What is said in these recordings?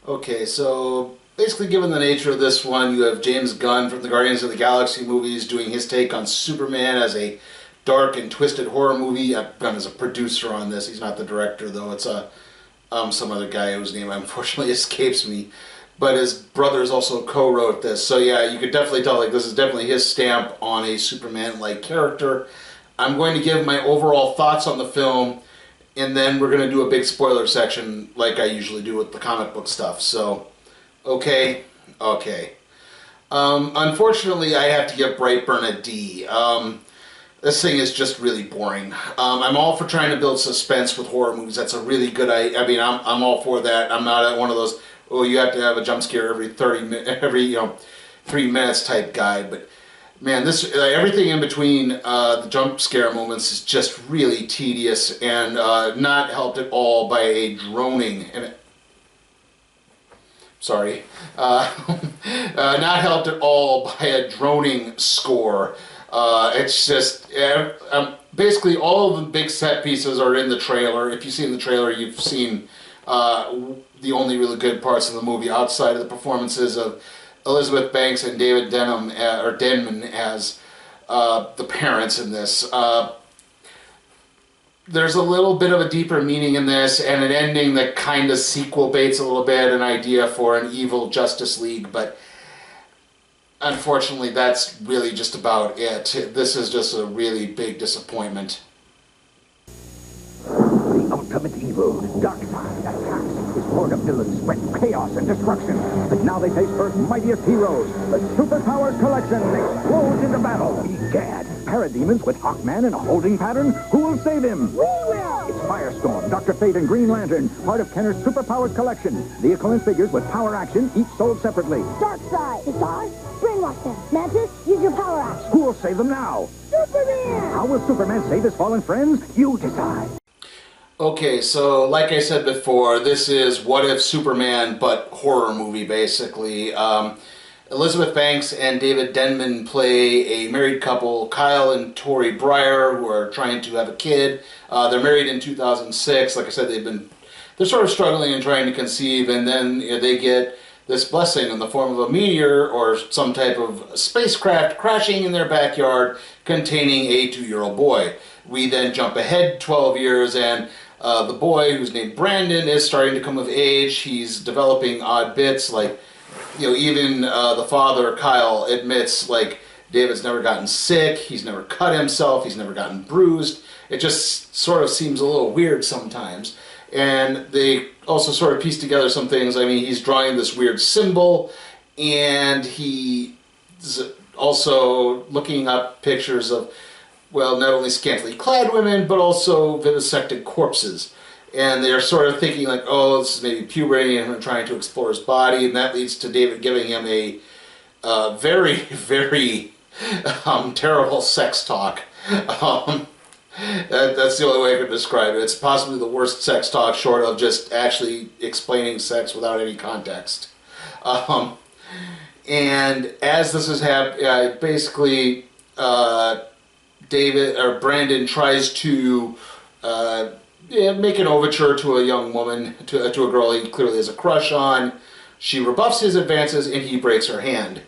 Okay, so basically, given the nature of this one, you have James Gunn from the Guardians of the Galaxy movies doing his take on Superman as a dark and twisted horror movie. Gunn is a producer on this. He's not the director, though. It's some other guy whose name unfortunately escapes me. But his brothers also co-wrote this. So yeah, you could definitely tell like this is definitely his stamp on a Superman-like character. I'm going to give my overall thoughts on the film, and then we're going to do a big spoiler section like I usually do with the comic book stuff. So, okay. Unfortunately, I have to give Brightburn a D. This thing is just really boring. I'm all for trying to build suspense with horror movies. That's a really good I mean, I'm all for that. I'm not one of those, oh, you have to have a jump scare every 3 minutes type guy. But man, this everything in between the jump scare moments is just really tedious and not helped at all by a droning and sorry, not helped at all by a droning score. It's just basically all of the big set pieces are in the trailer. If you've seen the trailer, you've seen the only really good parts of the movie outside of the performances of Elizabeth Banks and David Denman as the parents in this. There's a little bit of a deeper meaning in this, and an ending that kind of sequel baits a little bit, an idea for an evil Justice League, but unfortunately that's really just about it. This is just a really big disappointment. The ultimate evil, Darkseid, attacks. His horde of villains spread chaos and destruction. But now they face Earth's mightiest heroes. The Superpowers Collection explodes into battle. Egad, parademons with Hawkman in a holding pattern? Who will save him? We will! It's Firestorm, Dr. Fate, and Green Lantern, part of Kenner's Superpowers Collection. Vehicle and figures with power action, each sold separately. Darkseid, it's ours. Brainwash them. Mantis, use your power action. Who will save them now? Superman! How will Superman save his fallen friends? You decide. Okay, so like I said before, this is What If Superman, but horror movie, basically. Elizabeth Banks and David Denman play a married couple, Kyle and Tori Breyer, who are trying to have a kid. They're married in 2006. Like I said, they're sort of struggling and trying to conceive, and then they get this blessing in the form of a meteor or some type of spacecraft crashing in their backyard containing a 2-year-old boy. We then jump ahead 12 years, and the boy, who's named Brandon, is starting to come of age. He's developing odd bits, like, even the father, Kyle, admits, like, David's never gotten sick, he's never cut himself, he's never gotten bruised. It just sort of seems a little weird sometimes. And they also sort of piece together some things. I mean, he's drawing this weird symbol, and he's also looking up pictures of, well, not only scantily clad women, but also vivisected corpses. And they're sort of thinking like, oh, this is maybe puberty and him trying to explore his body, and that leads to David giving him a very, very terrible sex talk. That's the only way I could describe it. It's possibly the worst sex talk short of just actually explaining sex without any context. And as this is happening, basically, Brandon tries to make an overture to a young woman, to a girl he clearly has a crush on. She rebuffs his advances, and he breaks her hand.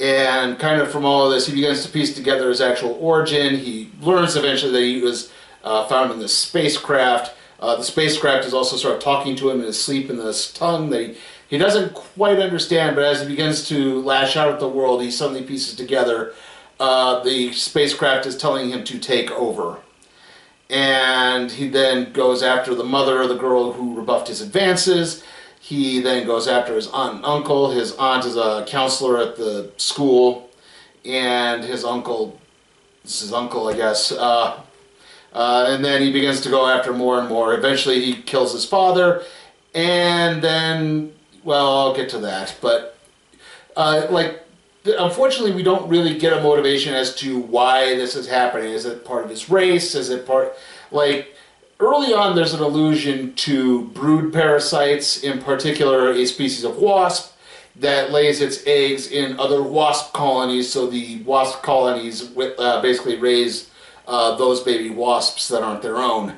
And kind of from all of this, he begins to piece together his actual origin. He learns eventually that he was found in this spacecraft. The spacecraft is also sort of talking to him in his sleep in this tongue that he doesn't quite understand, but as he begins to lash out at the world, he suddenly pieces together the spacecraft is telling him to take over. And he then goes after the mother of the girl who rebuffed his advances. He then goes after his aunt and uncle. His aunt is a counselor at the school, and his uncle, this is his uncle, I guess. And then he begins to go after more and more. Eventually he kills his father, and then, well, I'll get to that. But, unfortunately, we don't really get a motivation as to why this is happening. Is it part of his race? Is it part, early on there's an allusion to brood parasites, in particular a species of wasp that lays its eggs in other wasp colonies, so the wasp colonies basically raise those baby wasps that aren't their own.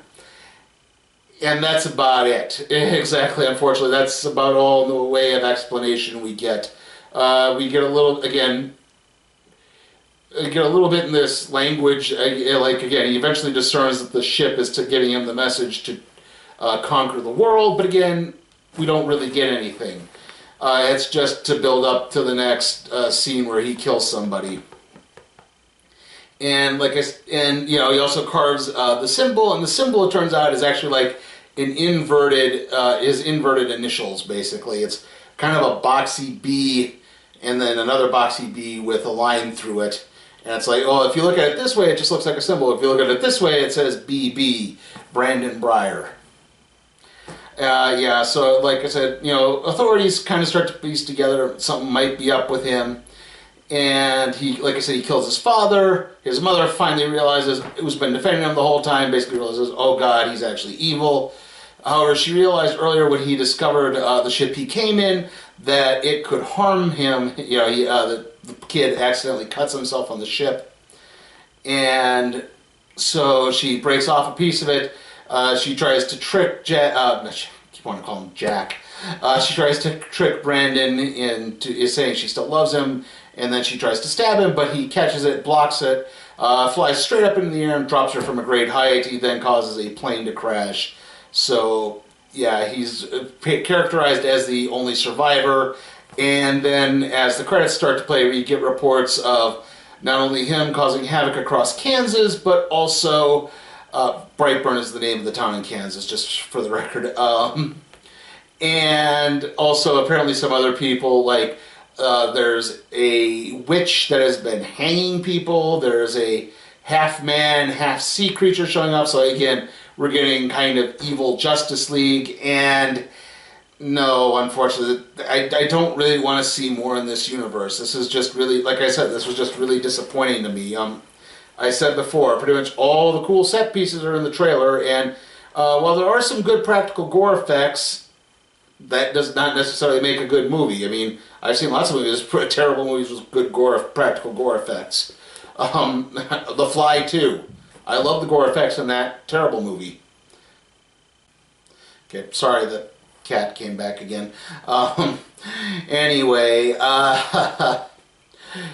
And that's about it. Exactly. Unfortunately, that's about all the way of explanation we get. We get a little, again, get a little bit in this language. Like, again, he eventually discerns that the ship is to giving him the message to conquer the world. But again, we don't really get anything. It's just to build up to the next scene where he kills somebody. And he also carves the symbol, and the symbol, it turns out, is actually like an inverted, his inverted initials, basically. It's kind of a boxy B, and then another boxy B with a line through it. And it's like, oh, if you look at it this way, it just looks like a symbol. If you look at it this way, it says BB, Brandon Breyer. So like I said, authorities kind of start to piece together something might be up with him. And he, like I said, he kills his father. His mother finally realizes, who's been defending him the whole time, basically realizes, oh God, he's actually evil. However, she realized earlier when he discovered the ship he came in that it could harm him. The kid accidentally cuts himself on the ship. And so she breaks off a piece of it. She tries to trick Jack. I keep wanting to call him Jack. She tries to trick Brandon into saying she still loves him. And then she tries to stab him, but he catches it, blocks it, flies straight up into the air and drops her from a great height. He then causes a plane to crash. So, yeah, he's characterized as the only survivor. And then as the credits start to play, we get reports of not only him causing havoc across Kansas, but also Brightburn is the name of the town in Kansas, just for the record. And also apparently some other people, like there's a witch that has been hanging people. There's a half-man, half-sea creature showing up. So again, we're getting kind of evil Justice League. And no, unfortunately, I don't really want to see more in this universe. This is just really, like I said, this was just really disappointing to me. I said before, pretty much all the cool set pieces are in the trailer. And while there are some good practical gore effects, that does not necessarily make a good movie. I mean, I've seen lots of movies, terrible movies with good practical gore effects. The Fly 2. I love the gore effects in that terrible movie. Okay, sorry, the cat came back again. Anyway,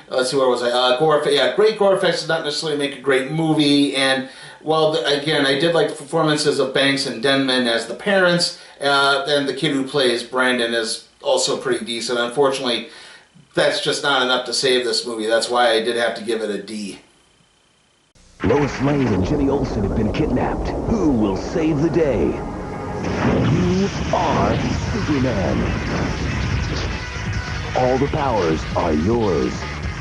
let's see, where was I? Great gore effects does not necessarily make a great movie. And, well, again, I did like the performances of Banks and Denman as the parents. And the kid who plays Brandon is also pretty decent. Unfortunately, that's just not enough to save this movie. That's why I did have to give it a D. Lois Lane and Jimmy Olsen have been kidnapped. Who will save the day? You are Superman. All the powers are yours.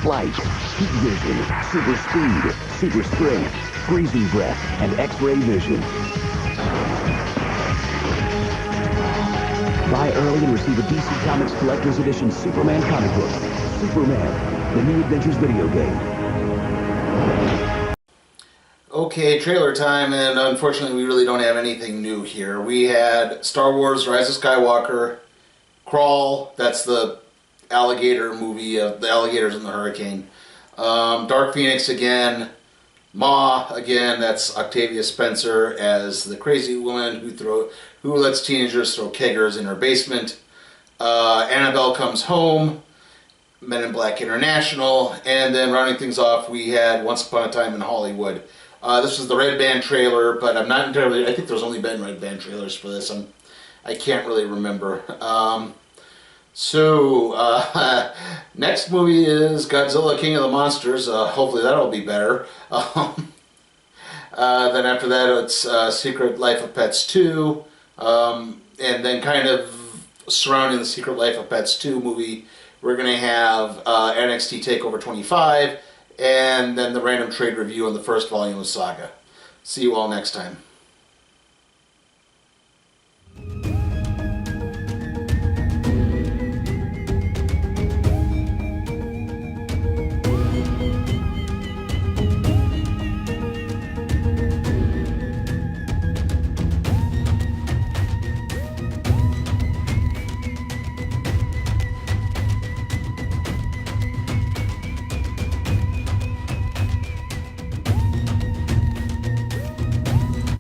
Flight, heat vision, super speed, super strength, freezing breath, and X-ray vision. Buy early and receive a DC Comics Collector's Edition Superman comic book. Superman, the New Adventures video game. Okay, trailer time, and unfortunately we really don't have anything new here. We had Star Wars Rise of Skywalker, Crawl, that's the alligator movie of the alligators in the hurricane. Dark Phoenix again, Ma again, that's Octavia Spencer as the crazy woman who lets teenagers throw keggers in her basement. Annabelle Comes Home, Men in Black International, and then rounding things off we had Once Upon a Time in Hollywood. This was the Red Band trailer, but I'm not entirely, I think there's only been Red Band trailers for this. I can't really remember. Next movie is Godzilla King of the Monsters. Hopefully that'll be better. Then after that it's Secret Life of Pets 2. And then kind of surrounding the Secret Life of Pets 2 movie, we're going to have NXT TakeOver 25, and then the random trade review on the first volume of Saga. See you all next time.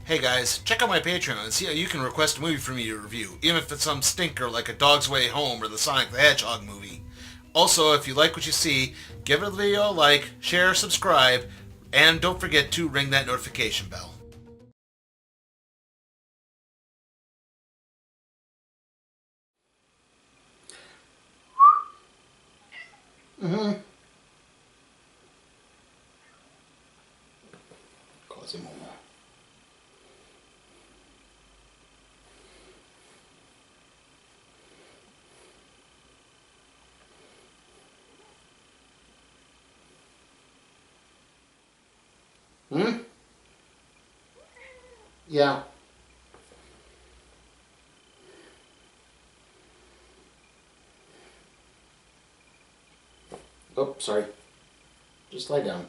Hey guys, check out my Patreon and see how you can request a movie for me to review, even if it's some stinker like A Dog's Way Home or the Sonic the Hedgehog movie. Also, if you like what you see, give the video a like, share, subscribe, and don't forget to ring that notification bell. Quasimodo. Yeah. Oh, sorry. Just lie down.